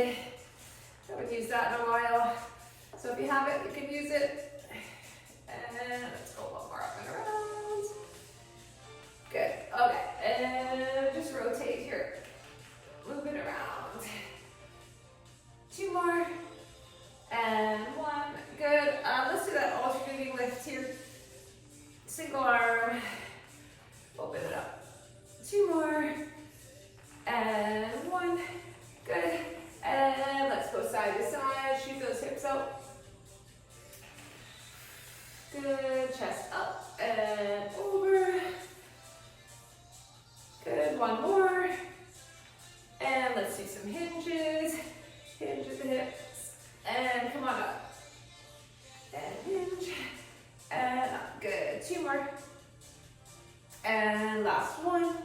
today. I haven't used that in a while. So if you have it, you can use it. And let's go one more up and around. Good. Okay. And just rotate here. Move it around. 2 more. And 1. Good. Let's do that alternating lift here. Single arm. Open it up. 2 more. And 1. Good. And let's go side to side. Shoot those hips out. Good. Chest up and over. Good. 1 more. And let's do some hinges. Hinge at the hips. And come on up. And hinge. And up. Good. 2 more. And last 1.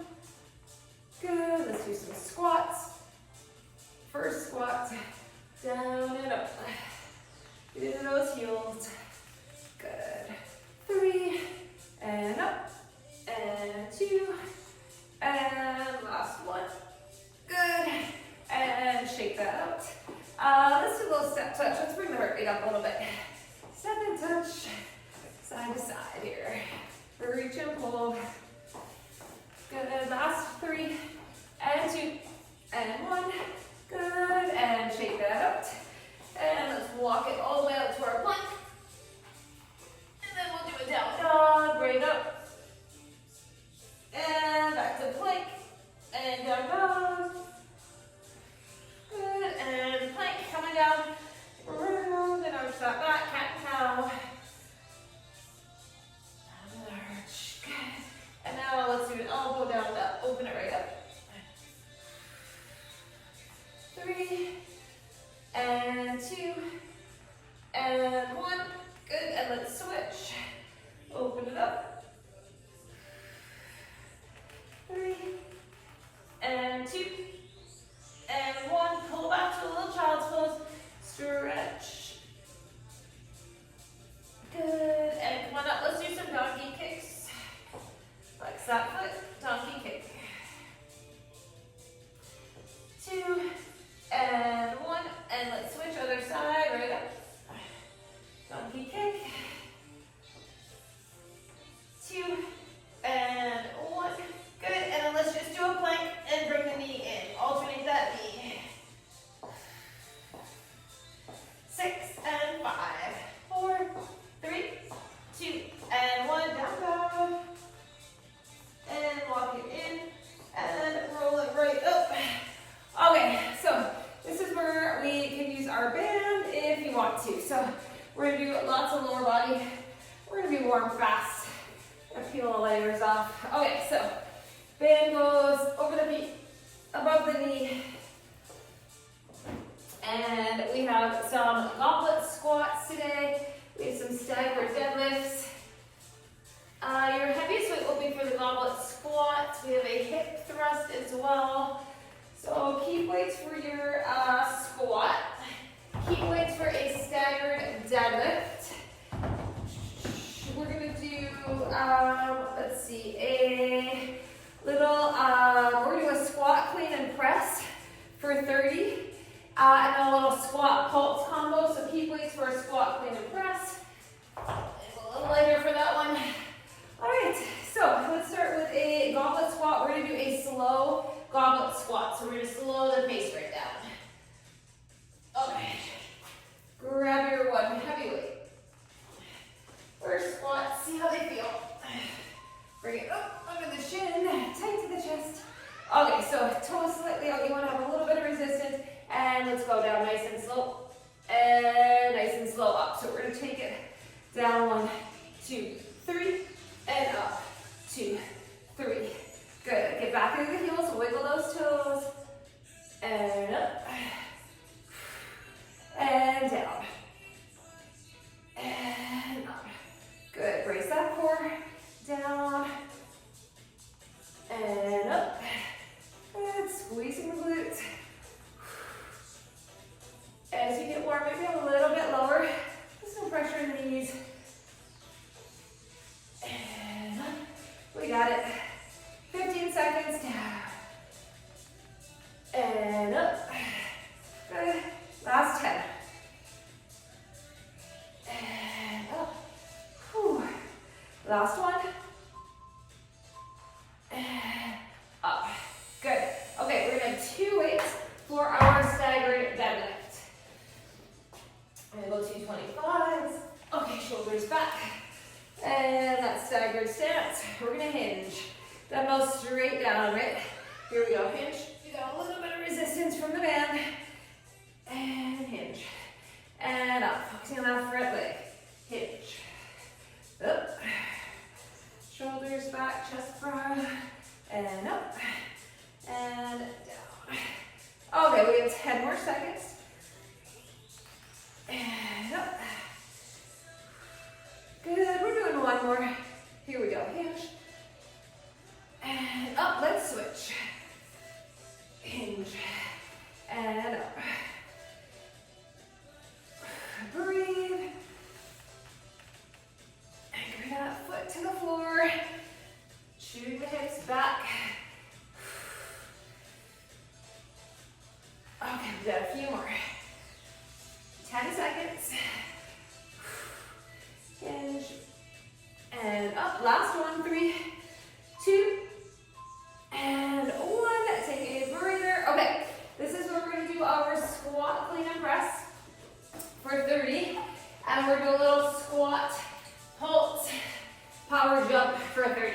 Good. Let's do some squats. First squat. Down and up. Get into those heels. Good. 3. And up. And 2. And last 1. Good. And shake that out. Let's do a little step touch. Let's bring the heart rate up a little bit. Step and touch. Side to side here. Reach and pull. Good. Last 3. And 2. And 1. Good. And shake that out. And let's walk it all the way out to our plank. And then we'll do a down dog. Right up. And back to plank. And down dog. Good. And plank coming down. Round and arch that back. Cat and cow. And arch. Good. And now let's do an elbow down, up. Open it right up. 3. And 2. And 1. Good. And let's switch. Open it up. 3. And 2. And 1. Pull back to a little child's pose. Stretch. Good. And come on up. Let's do some donkey kicks. Flex that foot. Donkey kick. 2. And 1. And let's switch other side. Right up. Donkey kick. 2. And 1. Good. And then let's just do a plank and bring the knee in. Alternate that knee. 6 and 5. 4, 3, 2, and 1. Down dog. And walk it in. And roll it right up. Okay, so this is where we can use our band if you want to. So we're going to do lots of lower body. We're going to be warm fast. Gonna peel the layers off. Okay, so band goes over the feet, above the knee. And we have some goblet squats today. We have some staggered deadlifts. Your heaviest weight will be for the goblet squat. We have a hip thrust as well. So keep weights for your squat. Keep weights for a staggered deadlift. We're gonna do, let's see, a little, we're gonna do a squat, clean, and press for 30. And then a little squat pulse combo. So keep weights for a squat, clean, and press. A little lighter for that one. All right, so let's start with a goblet squat. We're gonna do a slow goblet squat. So we're gonna slow the pace right down. Okay, grab your one heavy weight. First squat, see how they feel. Bring it up under the shin, tight to the chest. Okay, so toes slightly out. You wanna have a little bit of resistance. And let's go down nice and slow. And nice and slow up. So we're gonna take it down 1, 2, 3. And up, 2, 3. Good. Get back into the heels, wiggle those toes. And up. And down. And up. Good. Brace that core. Down. And up. Good. Squeezing the glutes. As you get warm, maybe a little bit lower. Just no pressure in the knees. And up. We got it. 15 seconds down. And up. Good. dumbbell straight down, right? Here we go, hinge. You got a little bit of resistance from the band. And hinge. And up, focusing on that front leg. Hinge. Up. Shoulders back, chest broad. And up. And down. Okay, we have 10 more seconds. And up. Good, we're doing one more. Here we go, hinge. And up, let's switch. Hinge. And up. Breathe. Anchor that foot to the floor. Shoot the hips back. Okay, we got a few more. 10 seconds. Hinge. And up. Last one. 3, 2, and 1. Take a breather. Okay, this is where we're going to do our squat, clean, and press for 30. And we're going to do a little squat, pulse, power jump for 30.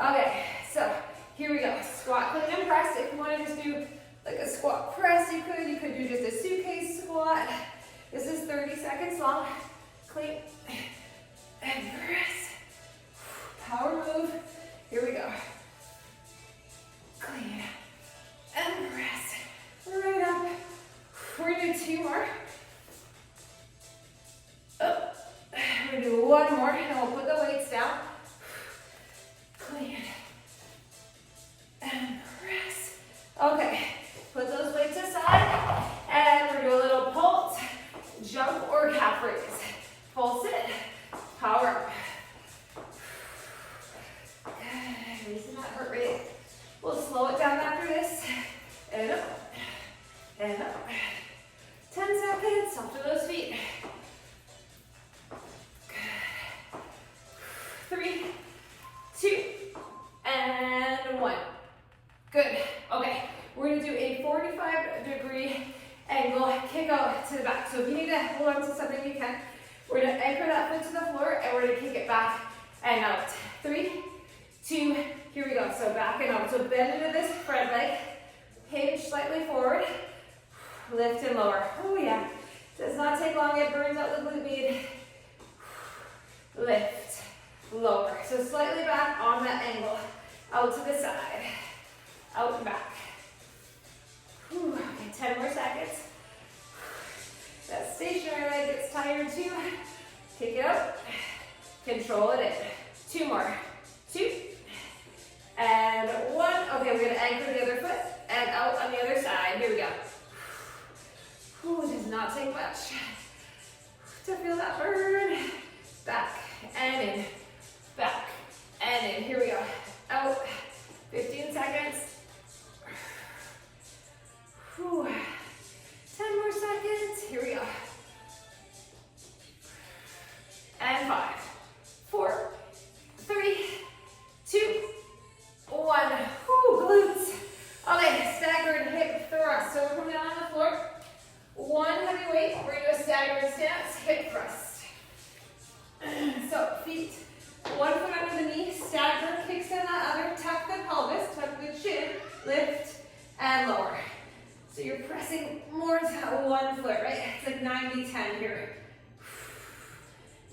Okay, so here we go. Squat, clean, and press. If you want to just do like a squat press, you could. You could do just a suitcase squat. This is 30 seconds long. Clean and press. Power move. Here we go. Clean and press. Right up. We're going to do 2 more. Up. We're going to do 1 more, and we'll put the weights down. Clean and press. Okay. Put those weights aside, and we're going to do a little pulse, jump, or calf raise. Pulse it. Power up. Good. Raising that heart rate. We'll slow it down after this. And up. And up. 10 seconds. Up to those feet. Good. 3, 2, and 1. Good. Okay. We're going to do a 45-degree angle kick out to the back. So if you need to hold on to something, you can. We're going to anchor that foot to the floor, and we're going to kick it back and out. 3, 2, here we go. So back and out. So bend into this front leg. Hinge slightly forward. Lift and lower. Oh yeah. Does not take long. It burns out the glute med. Lift. Lower. So slightly back on that angle. Out to the side. Out and back. Whew. Okay, 10 more seconds. That stationary leg gets tired too. Kick it out. Control it in. 2 more. 2. And 1. Okay, we're going to anchor the other foot and out on the other side. Here we go. Whew, it does not take much to feel that burn. Back and in. Back and in. Here we go. Out. 15 seconds. Whew. 10 more seconds. Here we go. And 5, 4, 3, 2, 1. Whew, glutes. Okay, staggered hip thrust. So we're coming down on the floor. 1 heavy weight. We're going to do a staggered stance, hip thrust. So feet, 1 foot under the knee, stagger, kicks in that other, tuck the pelvis, tuck the chin, lift, and lower. So you're pressing more to that 1 foot, right? It's like 90-10 here.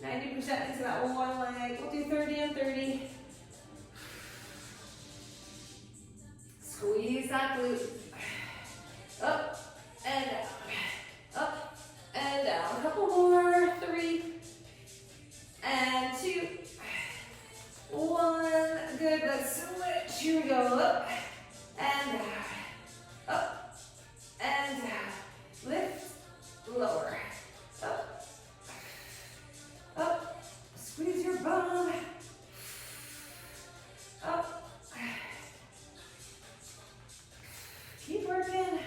90% into that 1 leg. We'll do 30 and 30. Squeeze that glute. Up and down. Up and down. A couple more. 3 and 2. 1. Good. Let's switch. Here we go. Up and down. Up and down. Lift. Lower. Up. Up. Squeeze your bum. Up. Keep working.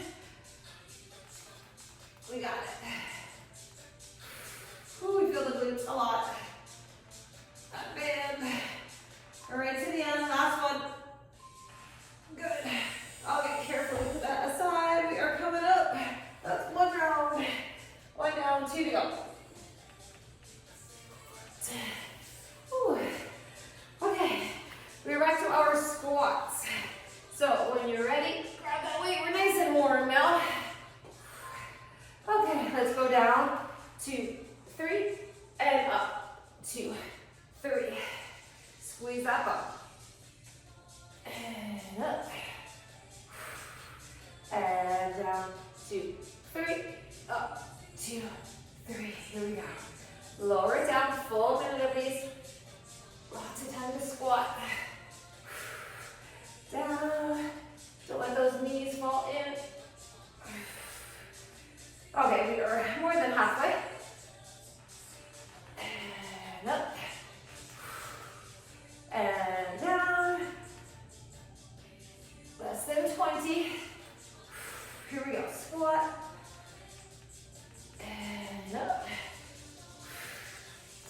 2, 3, and up, 2, 3. Squeeze that bum. And up. And down, 2, 3, up, 2, 3. Here we go. Lower it down, full minute of these. Lots of time to squat. Down. Don't let those knees fall in. Okay, we are more than halfway. And up. And down. Less than 20. Here we go. Squat. And up.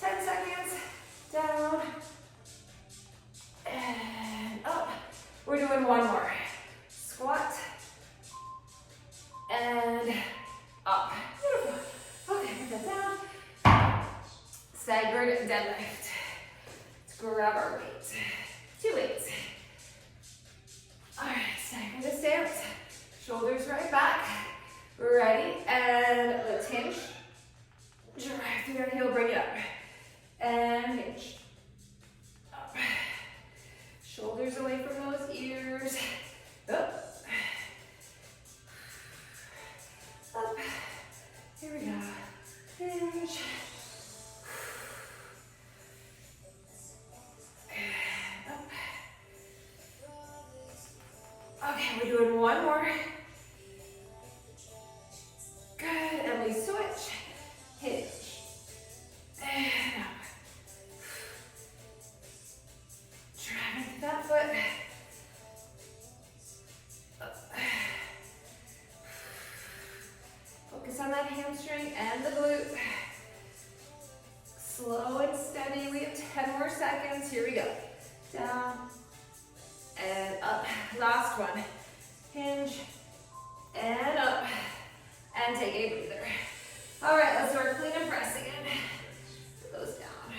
10 seconds. Down. And up. We're doing one more. Squat. And up. Beautiful. Okay, put that down. Staggered deadlift. Let's grab our weight. 2 weights. All right, stagger the stance. Shoulders right back. Ready, and let's hinge. Drive through that heel, bring it up. And hinge. Up. Shoulders away from those ears. Up. Up. Here we go. Hinge. And up. Okay, we're doing one more. Good, and we switch. Hinge. And up. Driving through that foot. Up. Focus on that hamstring and the glute. Slow and steady. We have 10 more seconds. Here we go. Down and up. Last one. Hinge and up. And take a breather. All right, let's start clean and press again. Put those down.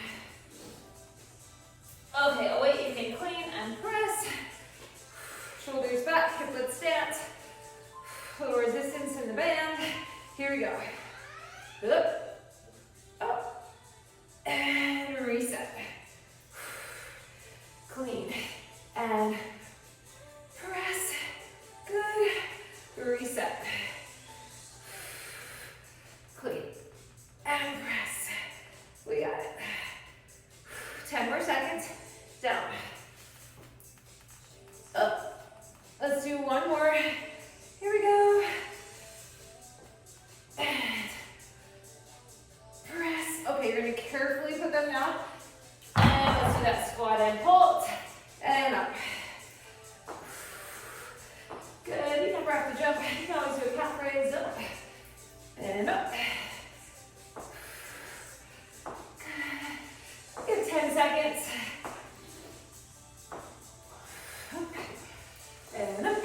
Okay, a weight you can clean and press. Shoulders back, hip width stance. Little resistance in the band. Here we go. Up, up, and reset. Clean and press. Good. Reset. Clean and press. We got it. 10 more seconds. Down. Up. Let's do one more. Here we go. And press. Okay, you're going to carefully put them down. And let's do that squat and hold. And up. Good. You never have to jump. You can always do a calf raise. Up. And up. Good. Give 10 seconds. Up. And up.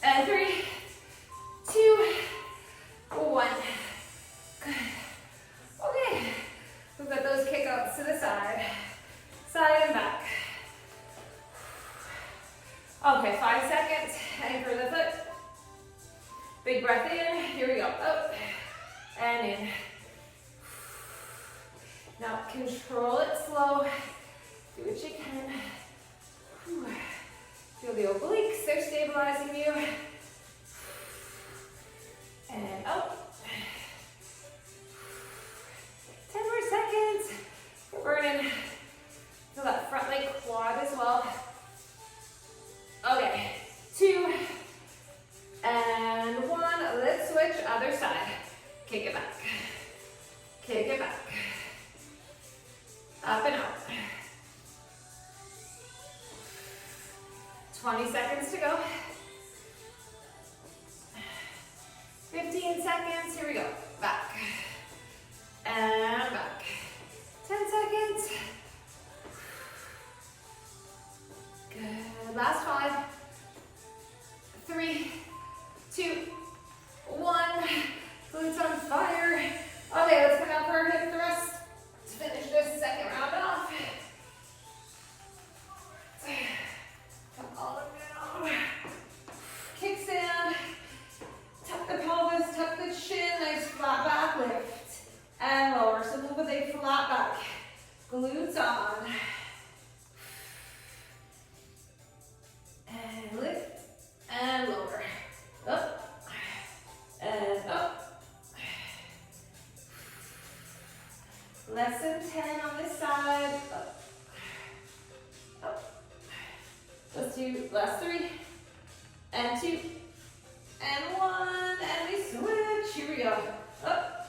And 3, 2, 1. Good. Okay. We've got those kickouts to the side. Side and back. Okay, 5 seconds. Anchor the foot. Big breath in. Here we go. Up and in. Now control it slow. Do what you can. Feel the obliques. They're stabilizing you. And up. 10 more seconds. We're burning. Feel that front leg quad as well. Okay. 2 and 1. Let's switch other side. Kick it back. Kick it back. Up and out. 20 seconds to go. 15 seconds. Here we go. Back. And back. 10 seconds. Good. Last 5. 3, 2, 1. Glutes on fire. Okay, let's come out for our hip thrust to finish this second round off. Come all the way down. Kickstand. Tuck the pelvis, tuck the chin. Nice flat back lift. Less than 10 on this side. Up. Up. Let's do last 3 and 2 and 1 and we switch. Here we go. Up.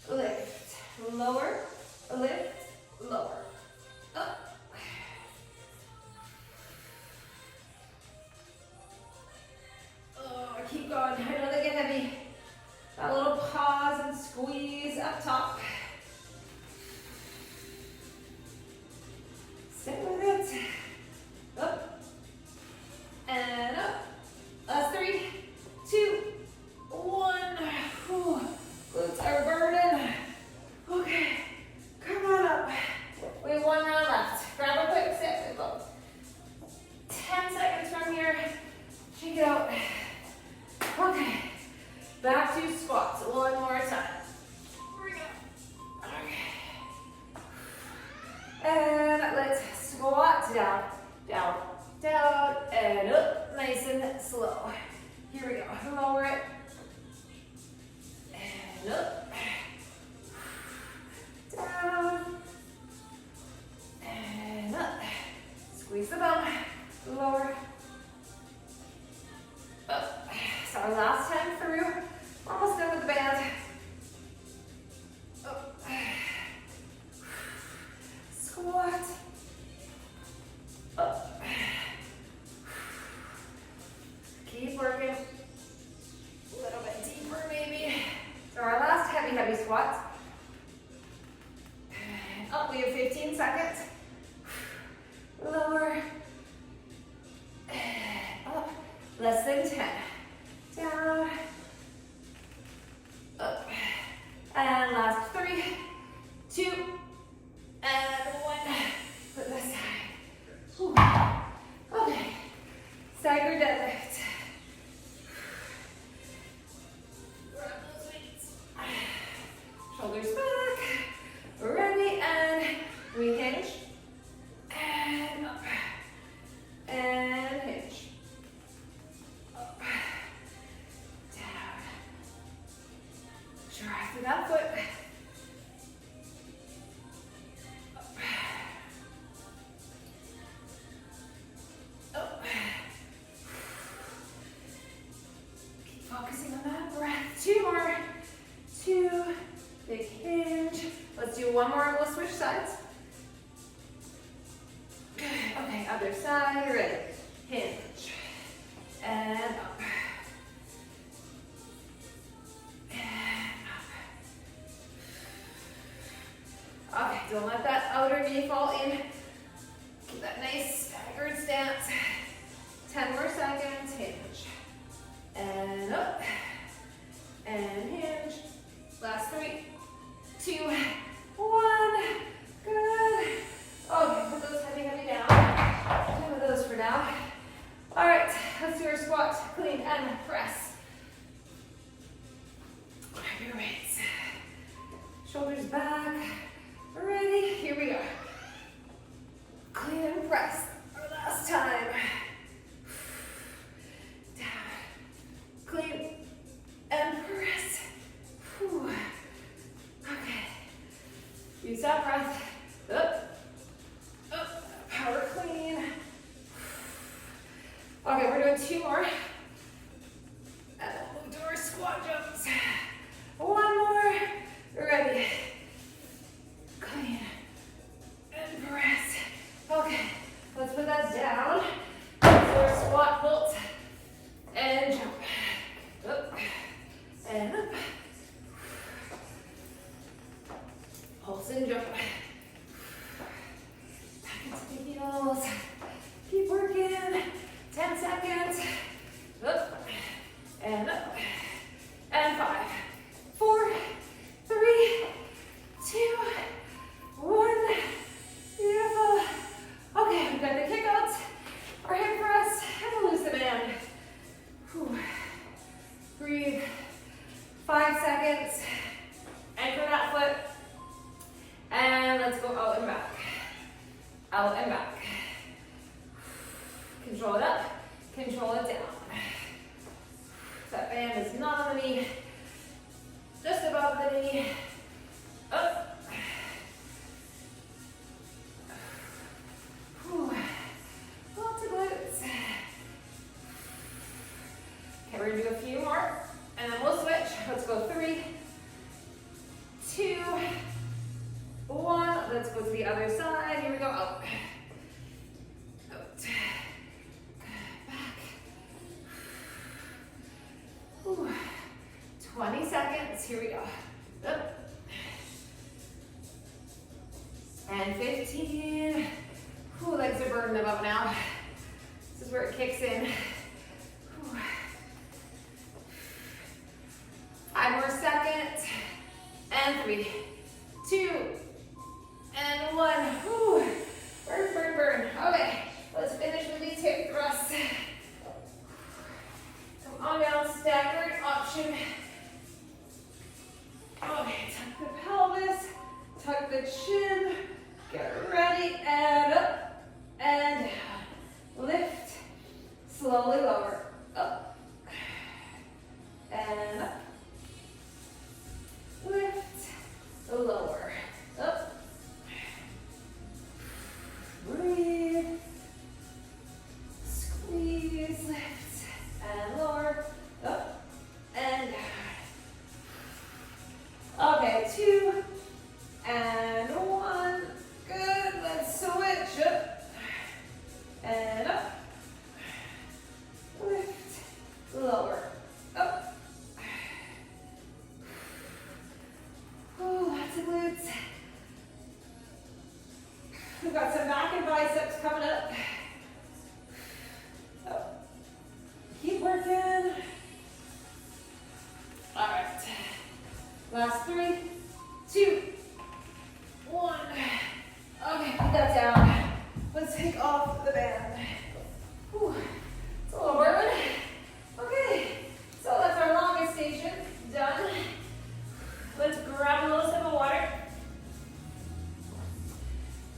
Lift. Lower. Lift. Lower. Up. Oh, keep going. I know they get heavy. That little pause and squeeze up top. Stick with it. Up and up. Last 3, 2, 1. Whew. Glutes are burning. Okay, come on up. We have 1 round left. Grab a quick step. 10 seconds from here. Shake it out. Okay, back to squats. 1 more time. Here we go. Okay. And let's squat down, down, down, and up. Nice and slow. Here we go. Lower it. And up. Down. And up. Squeeze the bum. Lower. Up. So our last time through. We're almost done with the band. Up. Squat. Up. Keep working. A little bit deeper maybe. So our last heavy squats. Up, we have 15 seconds. Lower. Up. Less than 10. Down. Up. And last 3, 2, and 1. Put this side. Whew. Okay. Staggered deadlift. Grab those weights. Shoulders back. Ready, and we hinge. And up. And hinge. Up. Down. Drive through that foot. Up. Up. Keep focusing on that breath. 2 more. 2. Big hinge. Let's do 1 more and we'll switch sides. Okay, other side. Ready. Hinge. And up. Okay, don't let that outer knee fall in. Keep that nice staggered stance. 10 more seconds, hinge. And up. And hinge. Last 3, 2, 1. Good. Okay, put those heavy down. Some of those for now. All right, let's do our squat, clean, and press. Grab your weights. Shoulders back. Ready? Here we go. Clean and press. Our last time. Down. Clean and press. Whew. Okay. Use that breath. Up. Up. Power clean. Okay, we're doing 2 more. And then we'll move to our squat jumps. 1 more. Ready. Clean and press. Okay, let's put that down. So our squat vault and jump. Up and up. Pulse and jump. Back into the heels. Keep working. 10 seconds. Up and up. And 5, 4, 3, 2, 1. Beautiful. Okay, we've got the kickouts, our hip press, and a loose band. Whew. Breathe. 5 seconds. Anchor that foot. And let's go out and back. Out and back. Control it up. Control it down. That band is not on the knee. Just above the knee. Up. And then we'll switch. Let's go 3, 2, 1. Let's go to the other side. Here we go. Out. Out. Back. Ooh. 20 seconds. Here we go. Up. And 15. Ooh, legs are burning them up now. This is where it kicks in. Ooh. 5 more seconds. And 3, 2, and 1. Ooh. Burn, burn, burn. Okay, let's finish with these hip thrusts. Come on down, staggered option. Okay, tuck the pelvis, tuck the chin, get ready, and up, and down. Lift, slowly lower, up, and up. Lift, lower, up. Breathe, squeeze, lift, and lower, up, and down. Okay, 2, and 1. Good, let's switch up, and up. Lift, lower, up. Oh, lots of glutes. We've got some back and biceps coming up. Up. Keep working. All right. Last 3, 2, 1. Okay, put that down. Let's take off the band. Whew. It's a little burning. Okay, so that's our longest station done. Let's grab a little sip of water.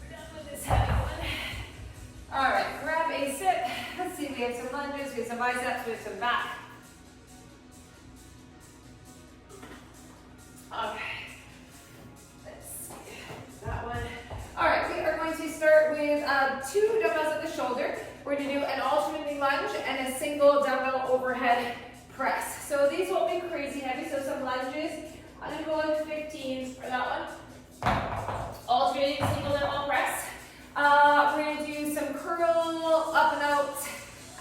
We're done with this heavy one. All right, grab a sip. Let's see, we have some lunges, we have some biceps, we have some back. Okay, let's see, that one. All right, we are going to start with 2 dumbbells at the shoulder. We're going to do an alternating lunge and a single dumbbell overhead press. So these won't be crazy heavy, so some lunges. I'm going to go with 15s for that one. Alternating single dumbbell press. We're going to do some curl, up and out,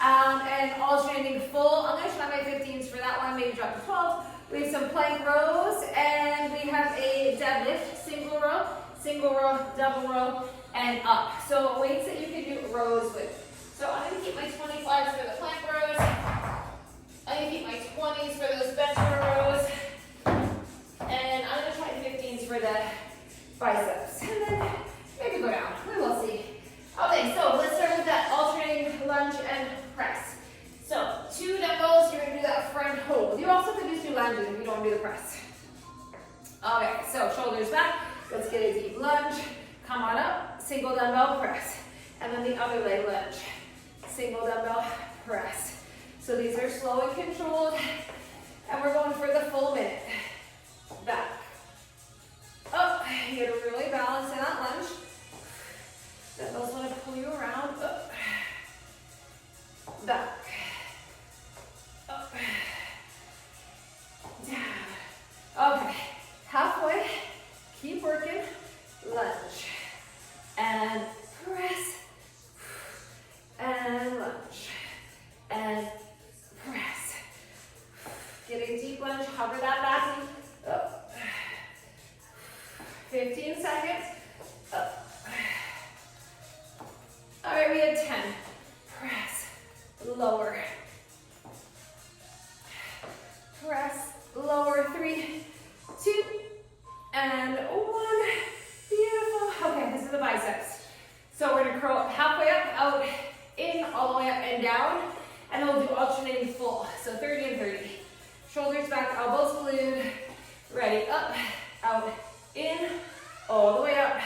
and alternating full. I'm going to try my 15s for that one, maybe drop to 12. We have some plank rows, and we have a deadlift, single row, double row, and up. So weights that you can do rows with. So I'm going to keep my 25s for the plank rows. I'm going to keep my 20s for those bench rows. And I'm going to try 15s for the biceps. And then maybe go down. We will see. Okay, so let's start with that alternating lunge and press. So 2 dumbbells, you're going to do that front hold. You also could just do lunges if you don't do the press. Okay, so shoulders back. Let's get a deep lunge. Come on up, single dumbbell press. And then the other leg lunge. Single dumbbell press. So these are slow and controlled. And we're going for the full minute. Back. Up. You gotta really balance in that lunge. Dumbbells want to pull you around. Up. Back. Up. Down. Okay. Halfway. Keep working. Lunge. And press. And lunge. And press. Get a deep lunge. Hover that back knee. Up. 15 seconds. Up. All right, we had 10. Press. Lower. Press. Lower. 3, 2, and 1. Beautiful. Okay, this is the biceps. So we're going to curl halfway up, out, in, all the way up and down. And then we'll do alternating full. So 30 and 30. Shoulders back, elbows glued. Ready, up, out, in, all the way up,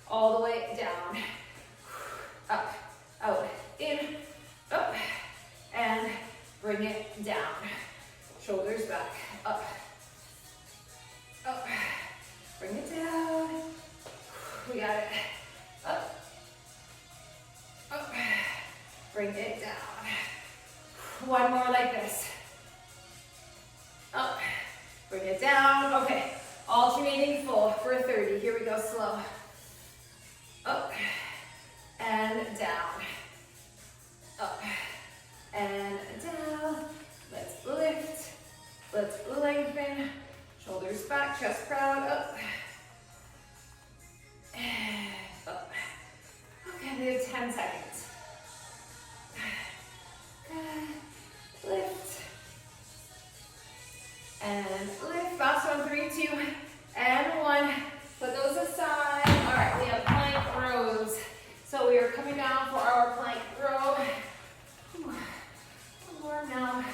all the way down. Up, out, in, up, and bring it down. Shoulders back, up, up, bring it down. We got it. Up, up, bring it down. One more like this. it down. Okay, alternating full for 30. Here we go, slow. Up and down. Up and down. Let's lift. Let's lengthen. Shoulders back, chest proud. Up. And up. Okay, we have 10 seconds. Good. Lift. And lift. Bounce on 3, 2, and 1. Put those aside. All right, we have plank rows. So we are coming down for our plank row. One more now.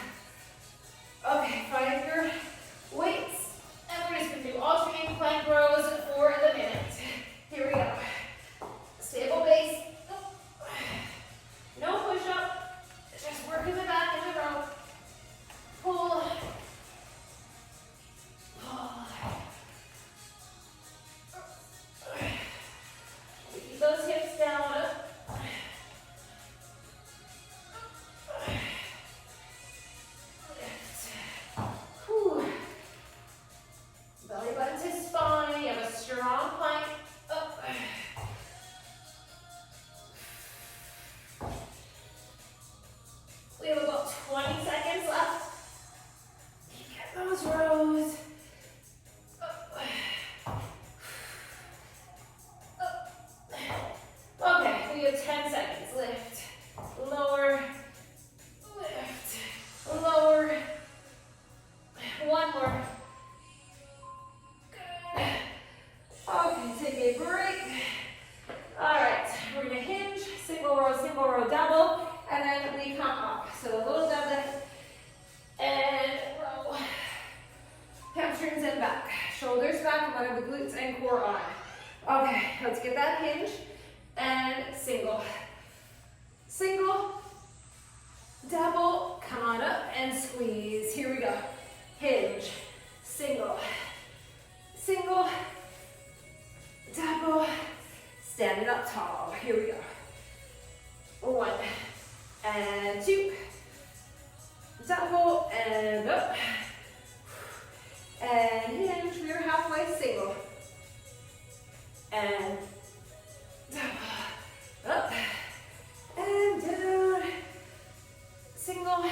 Okay, find your weights. And we're just going to do alternating plank rows for the minute. Here we go. Stable base. No push up. Just work in the back of the row. Pull. Pull. Keep those hips down. Whew. Belly button to spine. You have a strong plank. Up. We have about 20 seconds left. Keep getting those rows. Up. Up. Okay, we have 10 seconds. Lift, lower, lift, lower. One more. Good. Okay, take a break. All right, we're gonna hinge, single row, double, and then we come up. So a little deadlift and row. Hamstrings and back. Shoulders back, one of the glutes and core on. Okay, let's get that hinge and single. Single, double, come on up and squeeze. Here we go. Hinge, single, single, double, standing up tall. Here we go. 1 and 2, double and up, and hinge. We are halfway, single, and double, up, and down, single,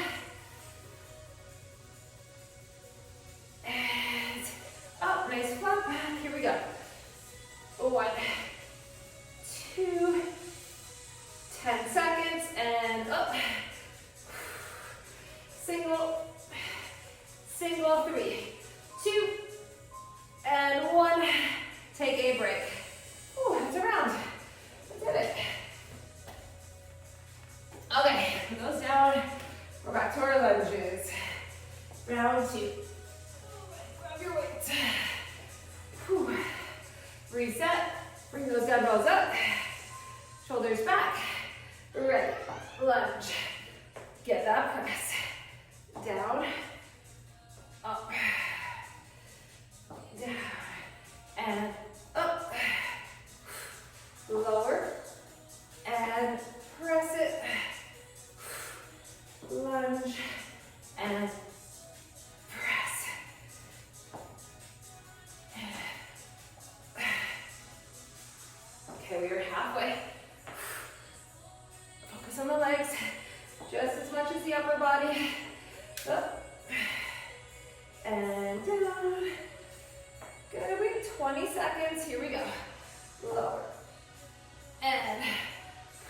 and up. Nice flat back. Here we go. 1, 2, 10 seconds, and up. Single, single, 3, 2, and 1. Take a break. Ooh, that's a round. I did it. Okay, put those down. We're back to our lunges. Round 2. Grab your weights. Whew. Reset. Bring those dumbbells up. Shoulders back. Ready. Lunge. Get that press. Down. Up. Down. And up. Lower. And press it. Lunge. And press. Okay, we are halfway. Focus on the legs just as much as the upper body. Up and down. Good, we have 20 seconds. Here we go. Lower and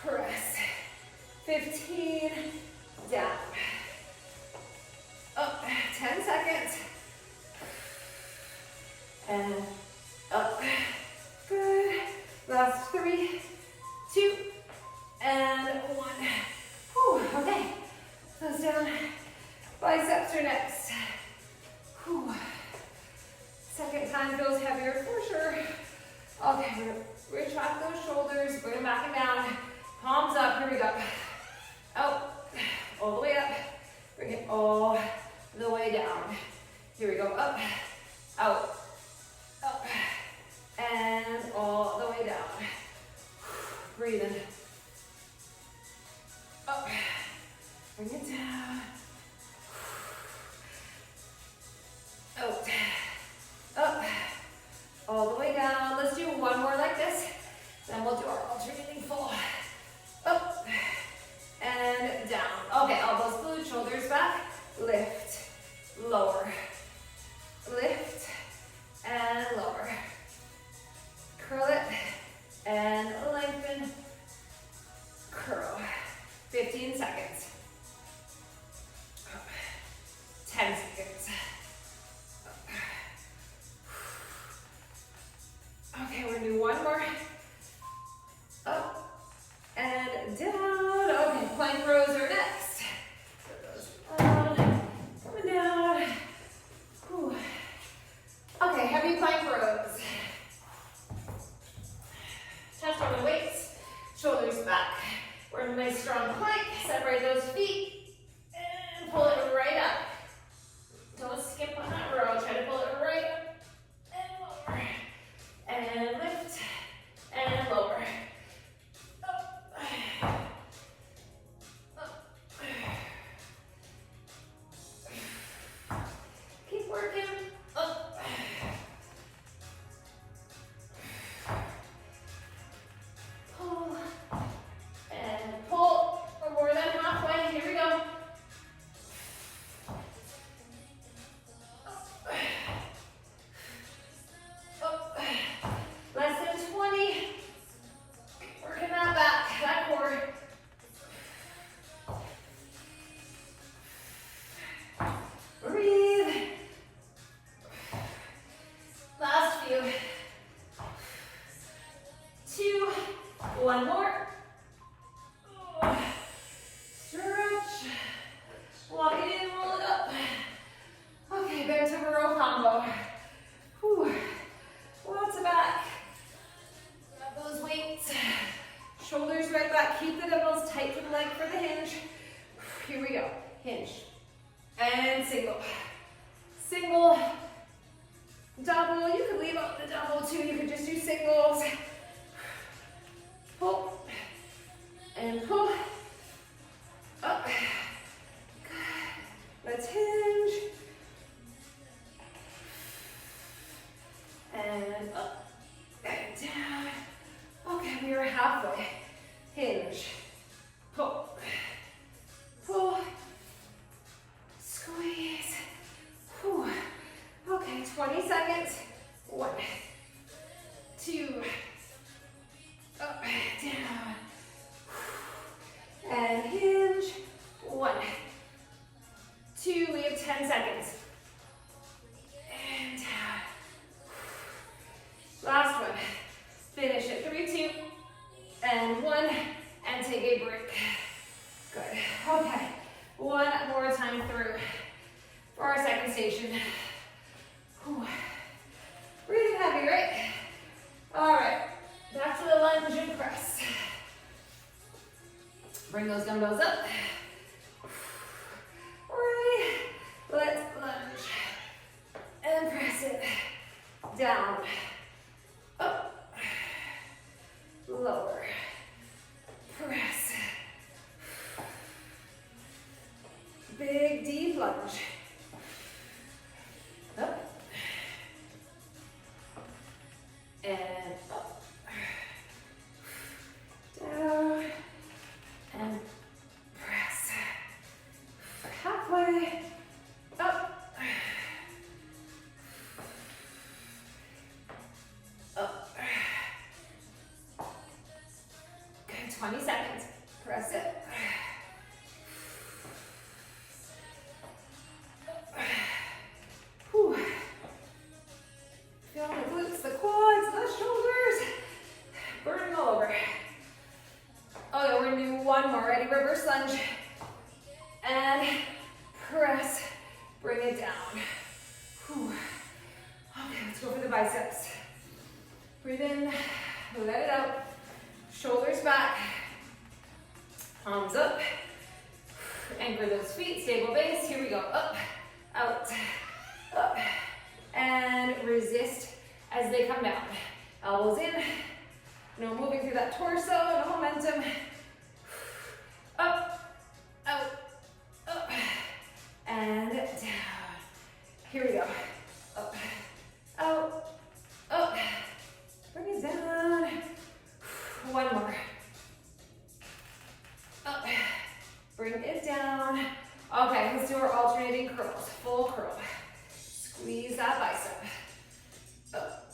press. 15, down. Up, 10 seconds. And up. Good. Last 3, 2, and 1. Whew, okay. Those down. Biceps are next. Whew. Second time feels heavier for sure. Okay, retract those shoulders, bring them back and down. Palms up, here we go. Out, all the way up. Bring it all the way down. Here we go, up, out, up, and all the way down. Breathe in. Up, bring it down. Out. single, double. You could leave out the double too. You could just do singles. Pull and pull. Up. Good. Let's hinge. And up and down. Okay, we are halfway. Hinge. Pull. Pull. Squeeze. Whew. Okay, 20 seconds. 1, 2, up, down. And hinge. 1, 2, we have 10 seconds. And down. Last one. Finish it. 3, 2, and 1, and take a break. Good. Okay. One more time through for our second station. Whew. Breathing heavy, right? All right. Back to the lunge and press. Bring those dumbbells up. Ready? Let's lunge and press it down, up, lower, press. Big deep lunge. Up and up, down and press. Halfway up, up. Good. 20 seconds. Press it. Whew. Feel the glutes, the quads, the shoulders. Burning all over. Okay, we're gonna do one more. Ready? Reverse lunge. And press. Bring it down. Whew. Okay, let's go for the biceps. Breathe in. Let it out. Shoulders back. Palms up. Anchor those feet. Stable base. Here we go. Up. Out. Up. And resist as they come down. Elbows in. No moving through that torso. No momentum. Up. Out. Up. And down. Here we go. Up. Out. Up. Bring it down. One more. Up. Bring it down. Okay, let's do our alternating curls. Full curl. Squeeze that bicep. Up.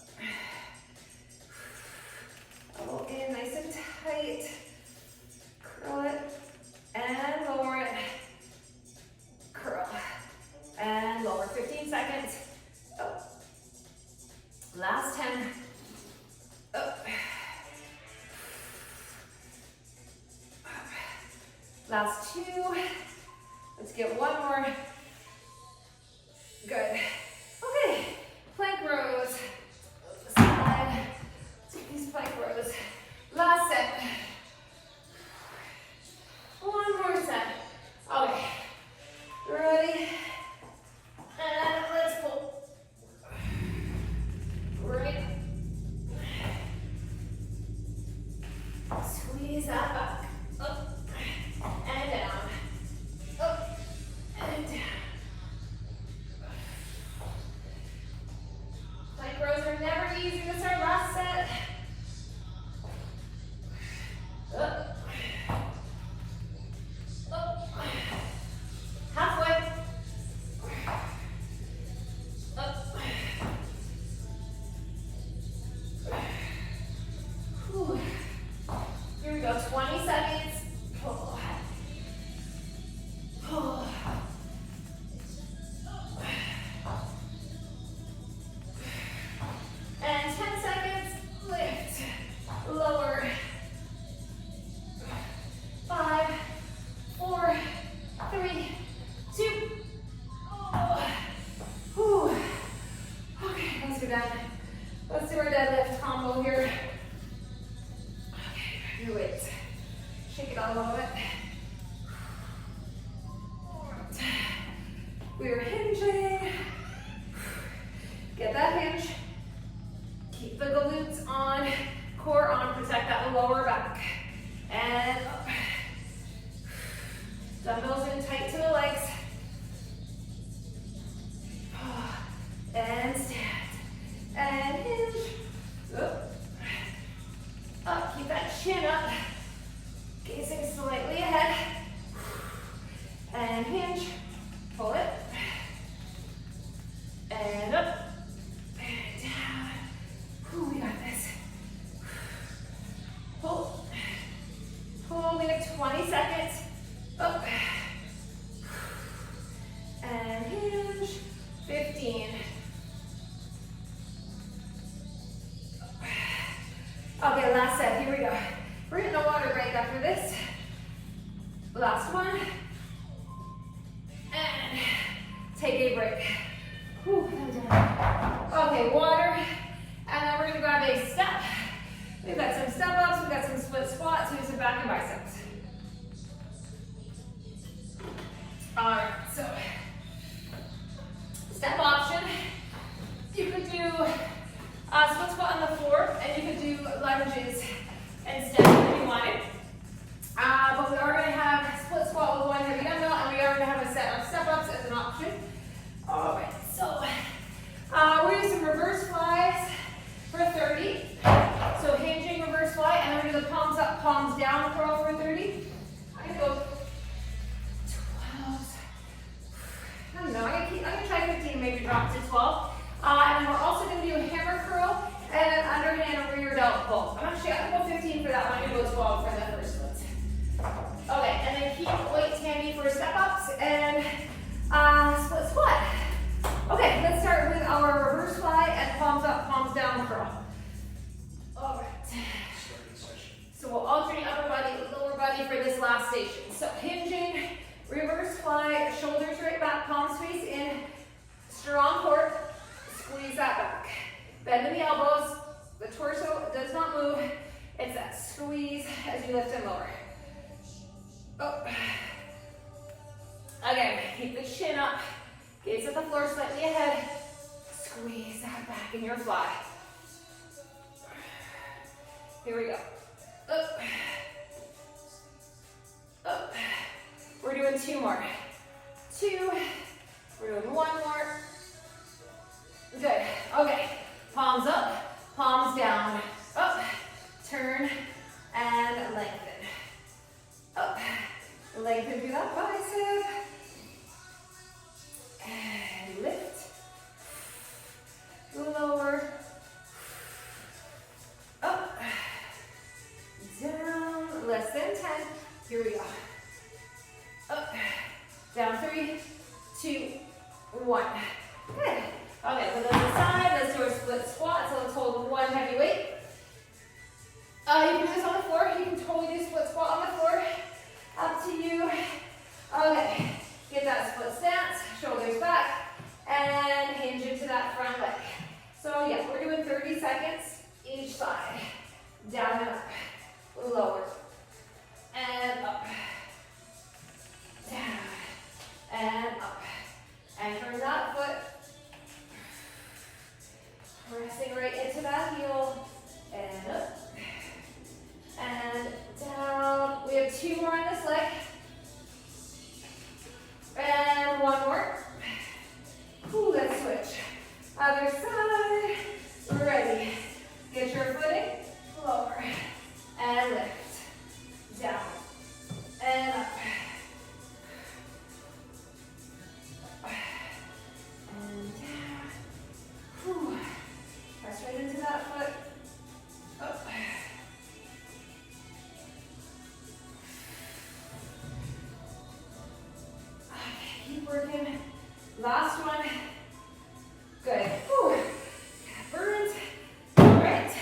Elbow in nice and tight. Curl it and lower it. Curl and lower. 15 seconds. Up. Last 10. Up. Last 2. Let's get one more. Good. Okay. Plank rows. Side. Take these plank rows. Last set. One more set. Okay. Ready? And let's pull. Right. Squeeze that back. Up. And down. Up and down. Plank rows are never easy. This is our last set. Up. Up. Halfway. Up. Whew. Here we go. 20 seconds. Pull. Pull. And 10 seconds. Lift. Lower. 5, 4, 3, 2. Oh. Whew. Okay, once we're done, let's do our deadlift combo here. Okay, your weights. Shake it out a little bit. We're hinging. Get that hinge. Keep the glutes on, core on, protect that lower back. And up. Dumbbells in tight to the legs. And stand. And hinge. Up. Up. Keep that chin up. Gazing slightly ahead. And hinge. Pull it. And up. And down. Ooh, we got this. Pull. Pull. We have 20 seconds. Up. And hinge. 15. Okay, last set. Here we go. We're getting a water break after this. Last one. And take a break. Whew, okay, water. And then we're going to grab a step. We've got some step ups. We've got some split squats. We have some back and biceps. All right, so step option. You could do a split squat on the floor, and you could do lunges instead if you wanted. But we are going to have split squat with one heavy dumbbell, and we are going to have a set of step-ups as an option. All right, so we're going to do some reverse flies for 30. So hinging reverse fly, and then we're going to do the palms up, palms down curl for 30. I'm going to go 12. I don't know, I'm going to try 15, maybe drop to 12. And then we're also going to do a hammer curl and an underhand rear delt pull. I'm going to go 15 for that one. I'm going to go 12 for the first one. Okay, and then keep weights handy for step-ups and split squat. Okay, let's start with our reverse fly and palms up, palms down curl. All right. So we'll alternate upper body, lower body for this last station. So hinging, reverse fly, shoulders right back, palms face in, strong core. Squeeze that back. Bend in the elbows. The torso does not move. It's that squeeze as you lift and lower. Oh. Again, keep the chin up. Gaze at the floor slightly ahead. Squeeze that back in your fly. Here we go. Up. Up. We're doing 2 more. 2. We're doing 1 more. Good. Okay. Palms up, palms down. Up. Turn and lengthen. Up. Lengthen through that bicep. And lift. Lower. Up. Down. Less than 10. Here we go. Up. Down. 3, 2, 1. Good. Okay, put those aside. Let's do a split squat. So let's hold one heavy weight. You can do this on the floor. You can totally do split squat on the floor. Up to you. Okay, get that split stance. Shoulders back. And hinge into that front leg. So yeah, we're doing 30 seconds each side. Down and up. Lower. And up. Down. And up. And turn that foot. Pressing right into that heel, and up, and down. We have 2 more on this leg, and 1 more. Ooh, let's switch. Other side, ready. Get your footing, lower, and lift, down, and up. And down. Whew. Press right into that foot. Up. Okay, keep working. Last one. Good. Whew. Burns. All right.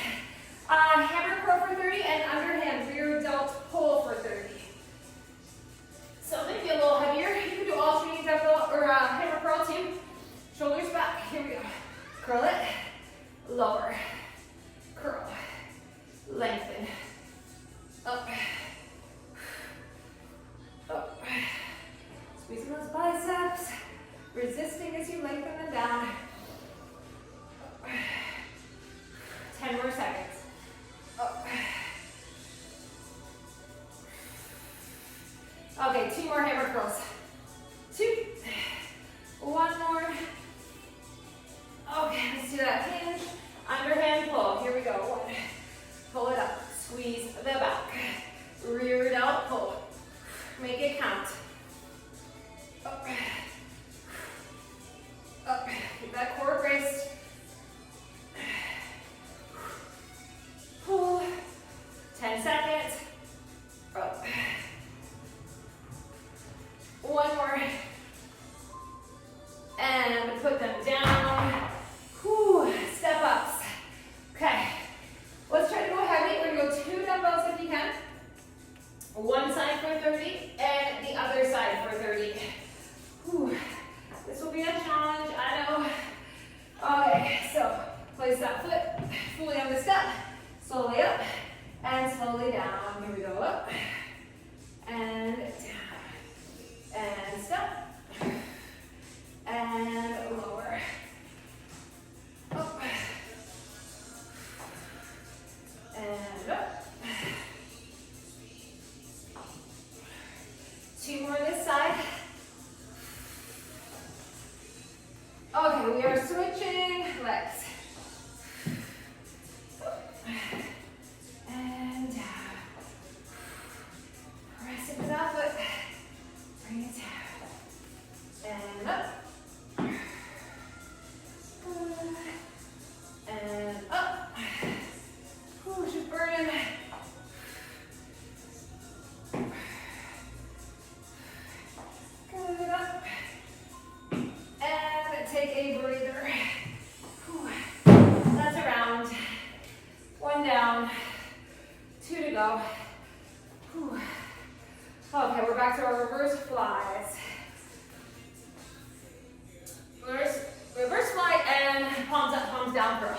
Hammer curl for 30 and underhand rear delt pull for 30. So maybe a little heavier. You can do alternating dumbbell or hammer curl too. Shoulders back. Here we go. Curl it. Lower, curl, lengthen, up, up. Squeezing those biceps, resisting as you lengthen them down. more hammer curls. 2. 1 more. Okay, let's do that hinge. Underhand pull. Here we go. 1. Pull it up. Squeeze the back. Rear delt pull. Make it count. Up. Up. Keep that core braced. Pull. 10 seconds. Up. 1 more. And put them down. Whew. Step ups. Okay. Let's try to go heavy. We're going to go 2 dumbbells if you can. One side for 30 and the other side for 30. Whew. This will be a challenge, I know. Okay, so place that foot fully on the step, slowly up and slowly down. Here we go, up and down and step and lower. Up and up. 2 more this side. Okay, we are switching legs. And down. Press into that foot. Bring it down. And up. And up. Ooh, she's burning. Good, up. And take a breather. Whew. That's a round. 1 down. 2 to go. Whew. Okay, we're back to our reverse flies. Reverse fly and palms up, palms down curl.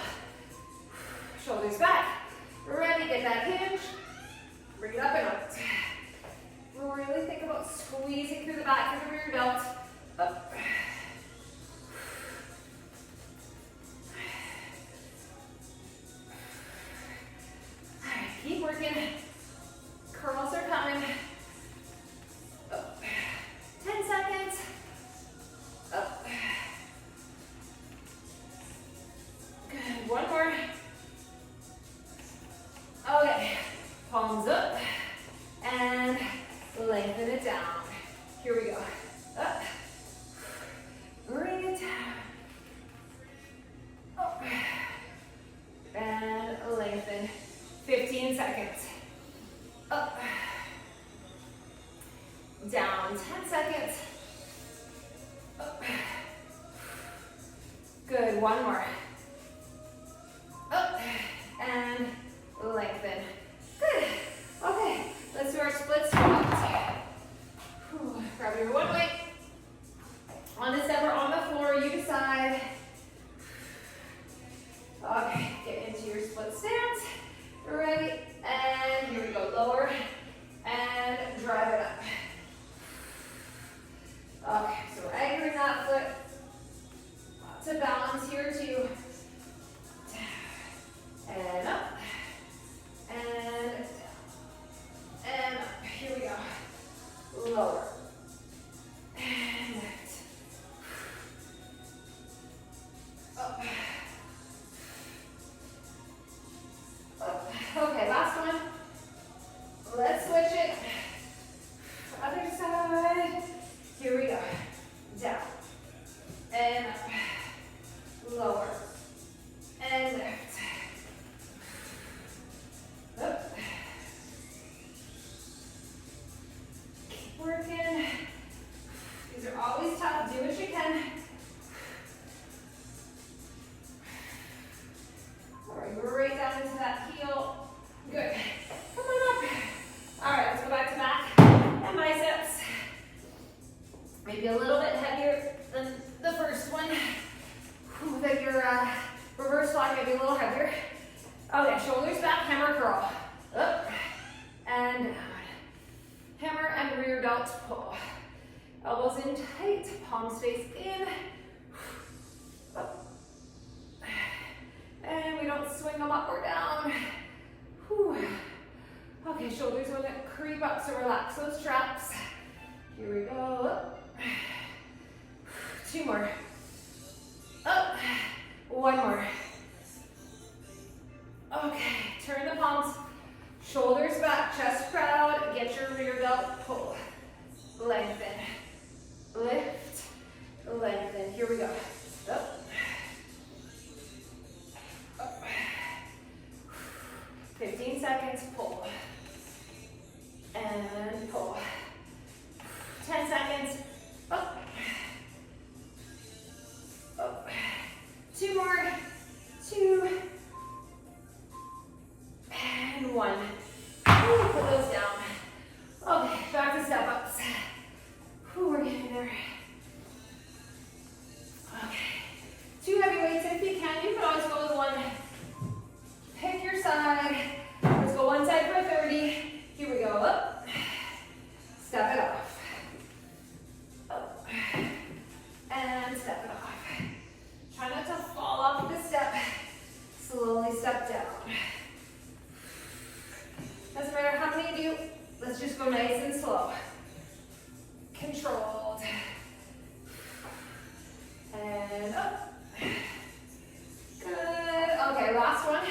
Shoulders back. Ready, get that hinge. Bring it up and out. Really think about squeezing through the back of the rear delt. Up. Alright, keep working. Curls are coming. Up. 10 seconds. Up. Good. 1 more. Okay. Palms up. And lengthen it down. Here we go. Up. Bring it down. Up. And lengthen. 15 seconds. Up. Down. 10 seconds. Up. Good. 1 more. Up. And lengthen. Good. Okay. Let's do our split squat. Whew. Grab your one leg. On this end, we're on the floor. You decide. Okay. Get into your split stance. Ready. And here we go. Lower. And drive it up. Okay. So we're anchoring that foot. Lots of balance here too. And up. And down. And up. Here we go. Lower. And lift. Up. Up. Okay, last one. Let's switch it. Other side. Here we go. Down. And up. Lower. And lift. Up. Keep working. These are always tough. Do what you can. All right, we're right down into that heel. Good. Come on up. All right, let's go back to back and biceps. Maybe a little bit heavier than the first one. Then your reverse fly maybe a little heavier. Okay, shoulders back, hammer curl. Up and down. Hammer and rear delt pull. Elbows in tight, palms face in. Up. And we don't swing them up or down. Whew. Okay, shoulders want to creep up, so relax those traps. Here we go. Up. 2 more. Up. 1 more. Okay, turn the palms, shoulders back, chest proud, get your rear delt, pull, lengthen, lift, lengthen. Here we go. Up. Up. 15 seconds, pull, and pull. 10 seconds, up, up. 2 more, 2, and 1. Ooh, put those down. Okay, back to step ups. Ooh, we're getting there. Okay, 2 heavy weights, and if you can, you can always go with 1. Pick your side. Let's go one side for 30. Here we go, up. Step it off. Up. And step it off. Try not to fall off the step. Slowly step down. Doesn't matter how many you do, let's just go nice and slow. Controlled. And up. Good. Okay, last one.